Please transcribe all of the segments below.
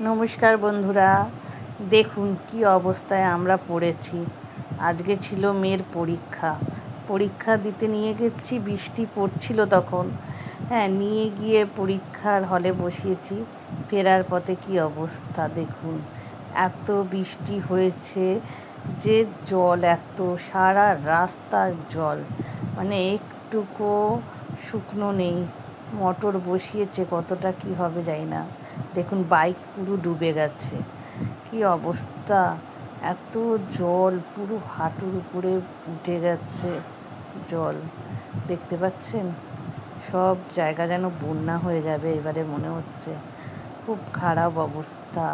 নমস্কার বন্ধুরা, দেখুন কি অবস্থায় আমরা পড়েছি। আজকে ছিল মেয়ের পরীক্ষা দিতে নিয়ে গেছি, বৃষ্টি পড়ছিল তখন। হ্যাঁ, নিয়ে গিয়ে পরীক্ষার হলে বসিয়েছি। ফেরার পথে কি অবস্থা দেখুন, এত বৃষ্টি হয়েছে যে জল, এত সারা রাস্তার জল, মানে একটুকু শুকনো নেই। মোটর বসিয়েছে, কতটা কি হবে জানি না। দেখুন বাইক পুরো ডুবে গেছে, কি অবস্থা। এত জল, পুরো হাঁটুর উপরে উঠে গেছে জল, দেখতে পাচ্ছেন। সব জায়গা যেন বন্যা হয়ে যাবে এবারে মনে হচ্ছে। খুব খারাপ অবস্থা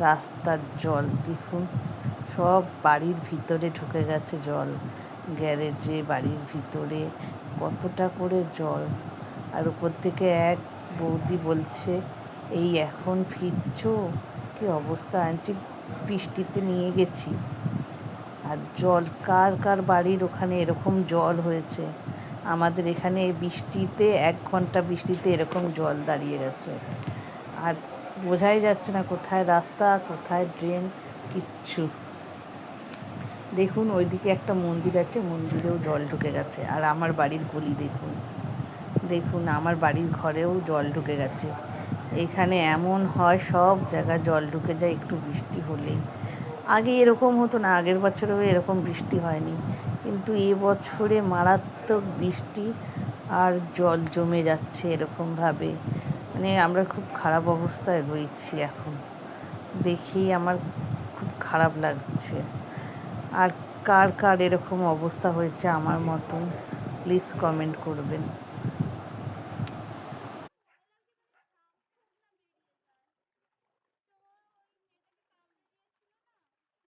রাস্তার জল। দেখুন সব বাড়ির ভিতরে ঢুকে গেছে জল, গ্যারেজে, বাড়ির ভিতরে কতটা করে জল। আর উপর থেকে এক বৌদি বলছে, এই এখন ফিরছো, কি অবস্থা। আন্টি বৃষ্টিতে নিয়ে গেছি, আর জল কার কার বাড়ির ওখানে এরকম জল হয়েছে। আমাদের এখানে বৃষ্টিতে 1 ঘন্টা বৃষ্টিতে এরকম জল দাঁড়িয়ে গেছে, আর বোঝাই যাচ্ছে না কোথায় রাস্তা কোথায় ড্রেন, কিচ্ছু। দেখুন ওইদিকে একটা মন্দির আছে, মন্দিরেও জল ঢুকে গেছে। আর আমার বাড়ির গলি দেখুন, দেখুন আমার বাড়ির ঘরেও জল ঢুকে গেছে। এখানে এমন হয়, সব জায়গায় জল ঢুকে যায় একটু বৃষ্টি হলেই। আগে এরকম হতো না, আগের বছরেও এরকম বৃষ্টি হয়নি, কিন্তু এবছরে মারাত্মক বৃষ্টি আর জল জমে যাচ্ছে এরকমভাবে। মানে আমরা খুব খারাপ অবস্থায় রয়েছি এখন, দেখি আমার খুব খারাপ লাগছে। আর কার কার এরকম অবস্থা হয়েছে আমার মতন, প্লিজ কমেন্ট করবেন।